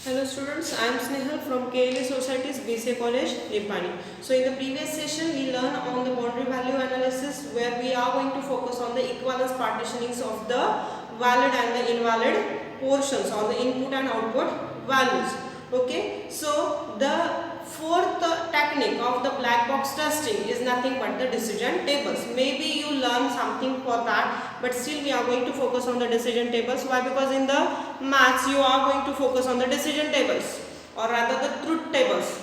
Hello students, I am Snehal from KLA Society's BCA College, Nipani. So in the previous session, we learned on the boundary value analysis where we are going to focus on the equivalence partitionings of the valid and the invalid portions or the input and output values. Okay, so the fourth technique of the black box testing is nothing but the decision tables. Maybe you learn something for that, but still we are going to focus on the decision tables. Why? Because in the maths you are going to focus on the decision tables, or rather the truth tables,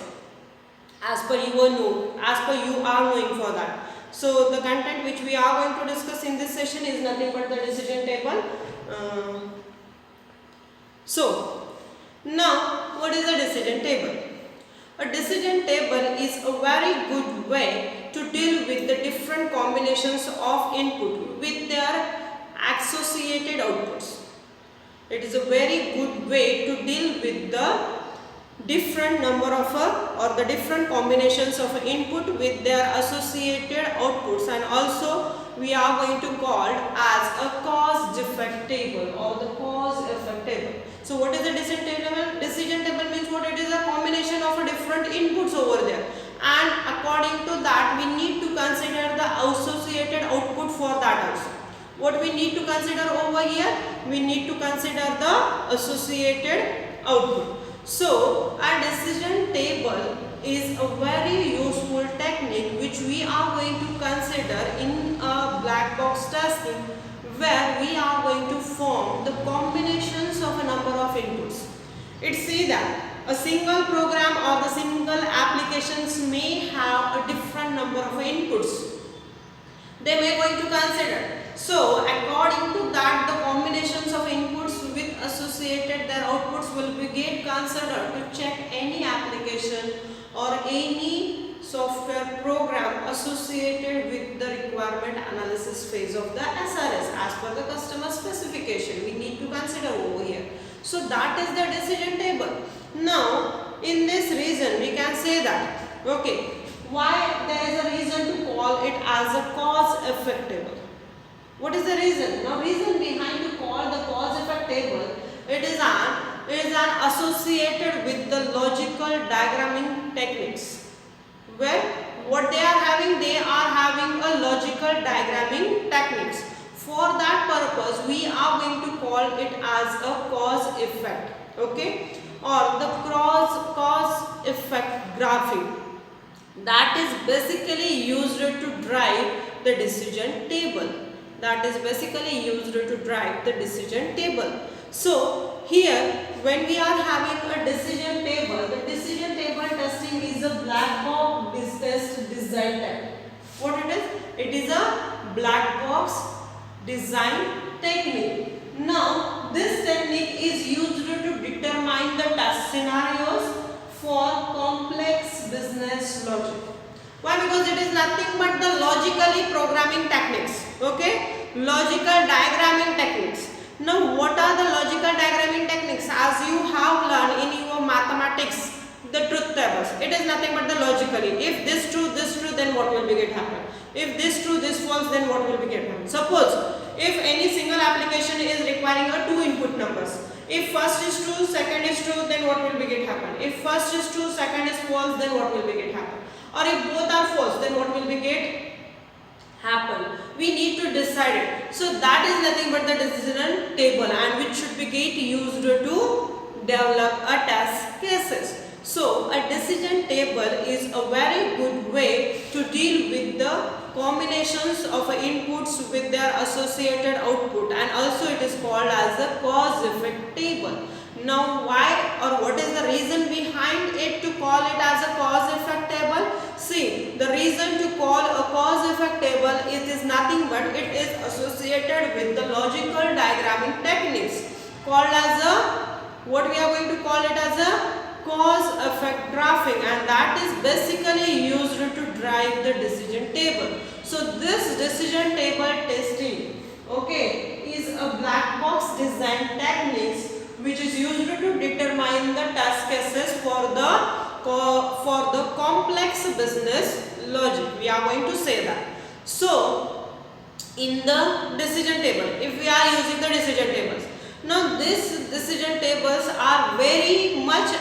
as per you are knowing for that. So the content which we are going to discuss in this session is nothing but the decision table. So now what is a decision table? A decision table is a very good way to deal with the different combinations of input with their associated outputs. It is a very good way to deal with the different number of or the different combinations of input with their associated outputs, and also we are going to call as a cause effect table or the cause effect table. So what is the decision table? Decision table means what? It is a combination of different inputs over there, and according to that we need to consider the associated output for that also. What we need to consider over here? We need to consider the associated output. So a decision table is a very useful technique which we are going to consider in a black box testing, where we are going to form the combinations of a number of inputs. It says that a single program or the single applications may have a different number of inputs they may going to consider. So according to that, the combinations of inputs with associated their outputs will be get considered to check any application or any software program associated with the requirement analysis phase of the SRS as per the customer specification. We need to consider over here. So that is the decision table. Now in this reason we can say that, okay, why there is a reason to call it as a cause effect table. What is the reason? Now reason behind to call the cause effect table, it is an associated with the logical diagramming techniques, where what they are having a logical diagramming techniques. For that purpose we are going to call it as a cause effect, okay, or the cause effect graphing. That is basically used to drive the decision table. That is basically used to drive the decision table. So here when we are having a decision table, the decision table testing is a black box test design technique. What it is? It is a black box design technique. Now this technique is used to determine the test scenarios for complex business logic. Why? Because it is nothing but the logically programming techniques, okay, logical diagramming techniques. Now what are the logical diagramming techniques? As you have learned in your mathematics, the truth tables, it is nothing but the logically. If this true, then what will be get happen? If this true, this false, then what will be get happen? Suppose if any single application is requiring a two input numbers, if first is true, second is true, then what will be get happen? If first is true, second is false, then what will be get happen? Or if both are false, then what will be get happen? We need to decide it. So that is nothing but the decision table, and which should be get used to develop a test cases. So a decision table is a very good way to deal with the combinations of inputs with their associated output, and also it is called as a cause effect table. Now why or what is the reason behind it to call it as a cause effect table? See, the reason to call a cause effect table, it is nothing but it is associated with the logical diagramming techniques called as a, what we are going to call it as a cause effect graphing, and that is basically used to drive the decision table. So this decision table testing, okay, is a black box design techniques which is used to determine the test cases for the complex business logic. We are going to say that. So in the decision table, if we are using the decision tables, Now these decision tables are very much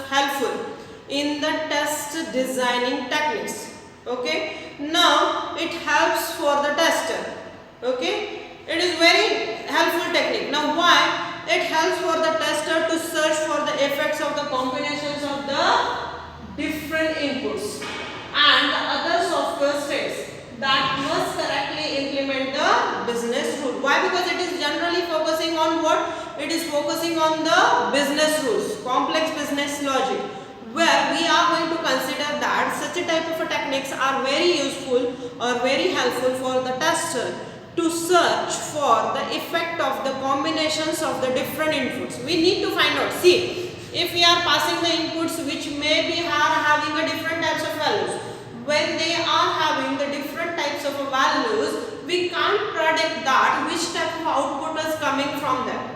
helpful in the test designing techniques. Okay, now it helps for the tester. Okay, it is very helpful technique. Now why? It helps for the tester to search for the effects of the combinations of the different inputs and the other software states that must correctly implement the business rule. Why? Because it is generally focusing on what? It is focusing on the business rules, complex business logic, where we are going to consider that such a type of techniques are very useful or very helpful for the tester to search for the effect of the combinations of the different inputs. We need to find out. See, if we are passing the inputs which may be having a different types of values, when they are having the different types of values, we can't predict that which type of output is coming from them.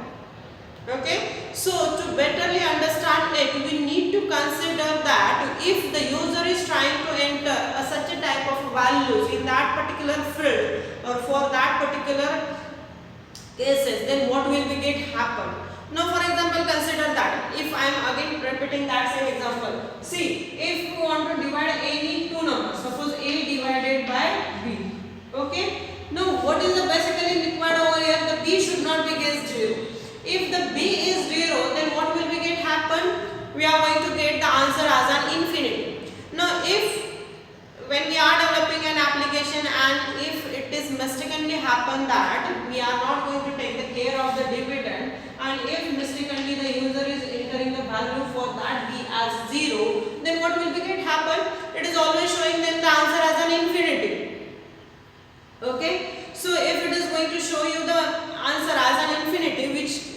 Okay, so to betterly understand it, we need to consider that if the user is trying to enter such a type of values in that particular field or for that particular cases, then what will be get happen. Now for example, consider that if I am again repeating that same example. See, if we want to divide any two numbers, suppose A divided by B. Okay, now what is the basically required over here? The B should not be get 0. If the B is 0, then what will be get happen? We are going to get the answer as an infinity. Now if when we are developing an application and if it is mistakenly happen that we are not going to take the care of the dividend, and if mistakenly the user is entering the value for that B as 0, then what will be get happen? It is always showing them the answer as an infinity. Okay, so if it is going to show you the answer as an infinity, which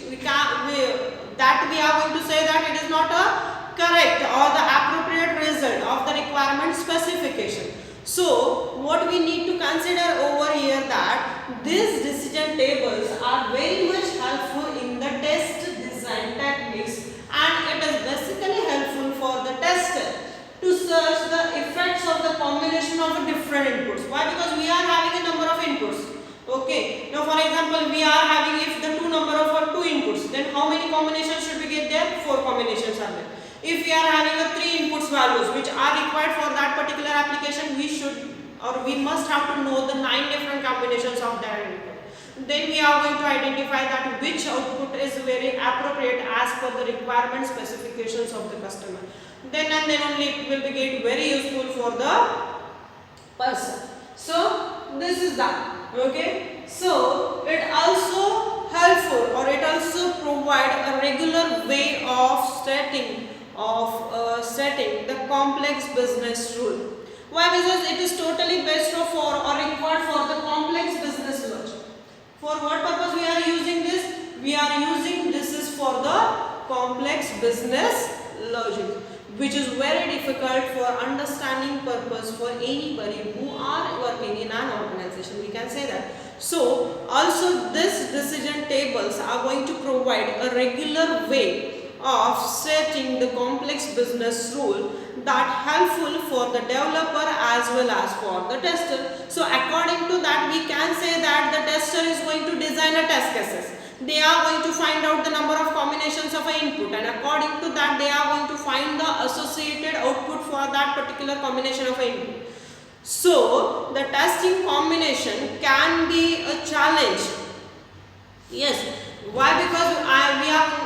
we are going to say that it is not a correct or the appropriate result of the requirement specification. So what we need to consider over here that these decision tables are very much helpful in the test design techniques, and it is basically helpful for the tester to search the effects of the combination of different inputs. Why? Because we are having a number of inputs. Okay, now for example, we are having if the two inputs, then how many combinations should we get there? 4 combinations are there. If we are having a 3 inputs values which are required for that particular application, we must have to know the 9 different combinations of that input. Then we are going to identify that which output is very appropriate as per the requirement specifications of the customer. Then and then only it will be get very useful for the person. So this is that. Okay, so it also helpful or it also provide a regular way of setting the complex business rule. Why? Because it is totally based for or required for the complex business logic. For what purpose we are using this? We are using this is for the complex business logic, which is very difficult for understanding purpose for anybody who are working in an organization. We can say that. So also these decision tables are going to provide a regular way of setting the complex business rule that helpful for the developer as well as for the tester. So according to that, we can say that the tester is going to design a test cases. They are going to find out the number of combinations of an input, and according to that they are going to find the associated output for that particular combination of an input. So the testing combination can be a challenge. Yes. Why? Because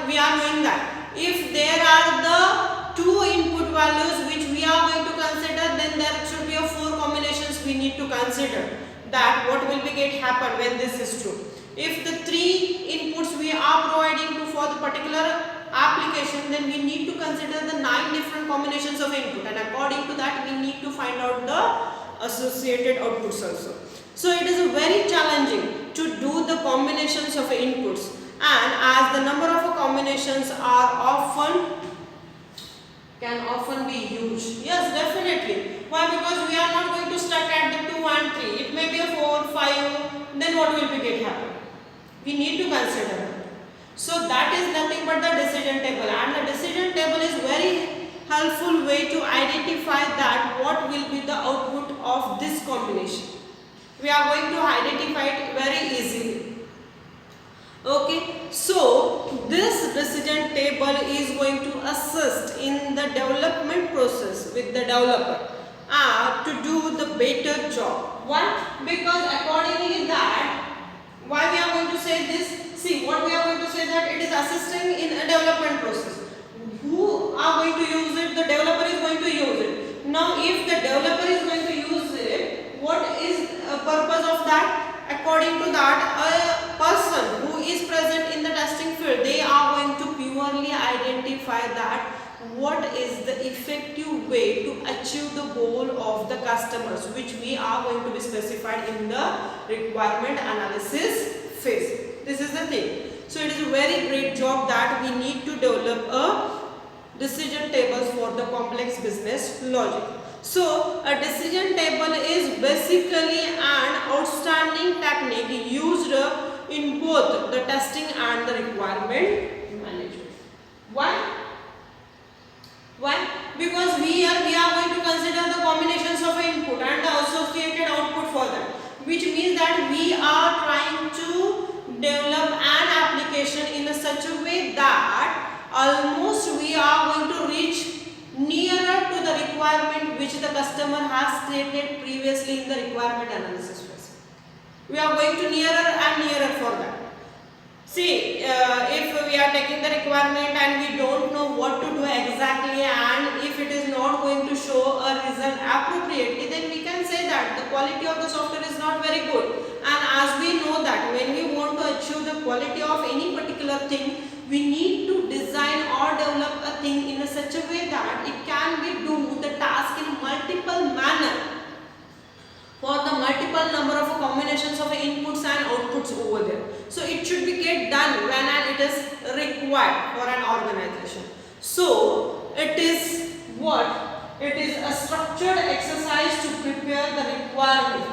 we are knowing that if there are the 2 input values which we are going to consider, then there should be a 4 combinations we need to consider. That what will be get happen when this is true. If the 3 inputs we are providing for the particular application, then we need to consider the 9 different combinations of input, and according to that we need to find out the associated outputs also. So it is very challenging to do the combinations of inputs, and as the number of combinations can often be huge. Yes, definitely. Why? Because we are not going to stuck at the 2 and 3. It may be a 4, 5. Then what will be get happen? We need to consider that. So that is nothing but the decision table, and the decision table is very helpful way to identify that what will be the output of this combination. We are going to identify it very easily. Okay, so decision table is going to assist in the development process with the developer to do the better job. Why? Because accordingly that, why we are going to say this? See, what we are going to say that it is assisting in a development process. Who are going to use it? The developer is going to use it. Now, if the developer is going to use it, what is the purpose of that? According to that, a person who is present in the testing field, they are going to purely identify that what is the effective way to achieve the goal of the customers, which we are going to be specified in the requirement analysis phase. This is the thing. So it is a very great job that we need to develop a decision tables for the complex business logic. So a decision table is basically an outstanding technique used in both the testing and the requirement management. Why? Why? Because we are going to consider the combinations of input and the associated output for that, which means that we are trying to develop an application in such a way that almost we are going to reach nearer to the requirement which the customer has stated previously in the requirement analysis phase. We are going to nearer and nearer for that. See, if we are taking the requirement and we don't know what to do exactly, and if it is not going to show a result appropriately, then we can say that the quality of the software is not very good. And as we know that when we want to achieve the quality of any particular thing, we need to design or develop a thing in such a way that it can be do the task in multiple manner for the multiple number of combinations of inputs and outputs over there. So it should be get done when it is required for an organization. So it is what? It is a structured exercise to prepare the requirement.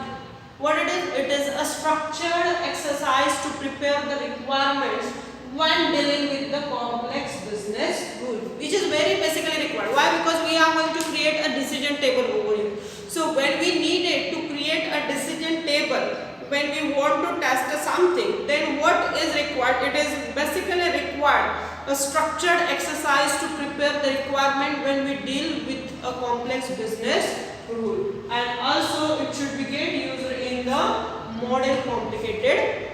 What it is? It is a structured exercise to prepare the requirements when dealing with the complex business rule, which is very basically required. Why? Because we are going to create a decision table over here. So when we needed to create a decision table, when we want to test something, then what is required? It is basically required a structured exercise to prepare the requirement when we deal with a complex business rule, and also it should be get used in the model complicated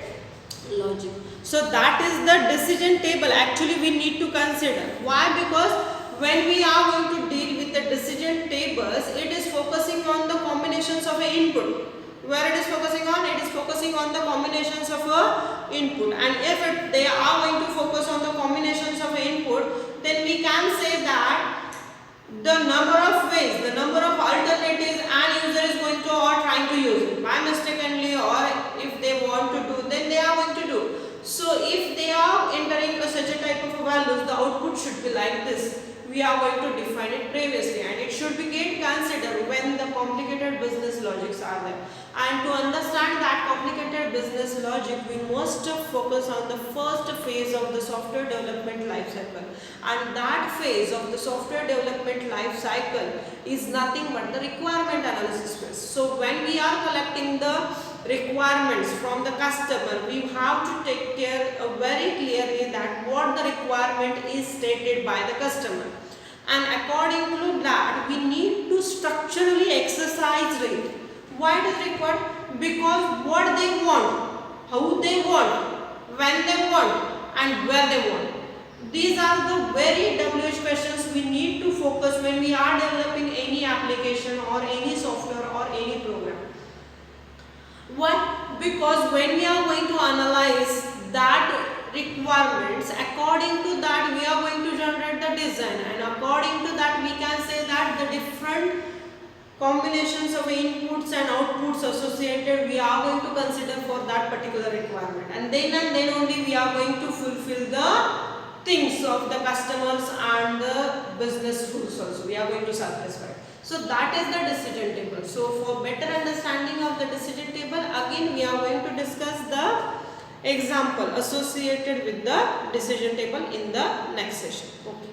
logic. So that is the decision table actually we need to consider. Why? Because when we are going to deal with the decision tables, it is focusing on the combinations of an input. Where it is focusing on? It is focusing on the combinations of a input. And if they are going to focus on the combinations of input, then we can say that the number of ways, the number of alternatives an user is going to or trying to use it by mistakenly, or if they want to do, then they are going to do. So if they are entering such a type of values, the output should be like this. We are going to define it previously, and it should be get considered when the complicated business logics are there. And to understand that complicated business logic, we must focus on the first phase of the software development life cycle. And that phase of the software development life cycle is nothing but the requirement analysis phase. So when we are collecting the requirements from the customer, we have to take care very clearly that what the requirement is stated by the customer, and according to that we need to structurally exercise it. Why it is required? Because what they want, how they want, when they want, and where they want. These are the very WH questions we need to focus when we are developing any application or any software or any program. Why? Because when we are going to analyze that requirements, according to that we are going to generate the design, and according to that we can say that the different combinations of inputs and outputs associated we are going to consider for that particular requirement, and then only we are going to fulfill the things of the customers and the business rules also we are going to satisfy. So that is the decision table. So for better understanding of the decision table, again we are going to discuss the example associated with the decision table in the next session. Okay.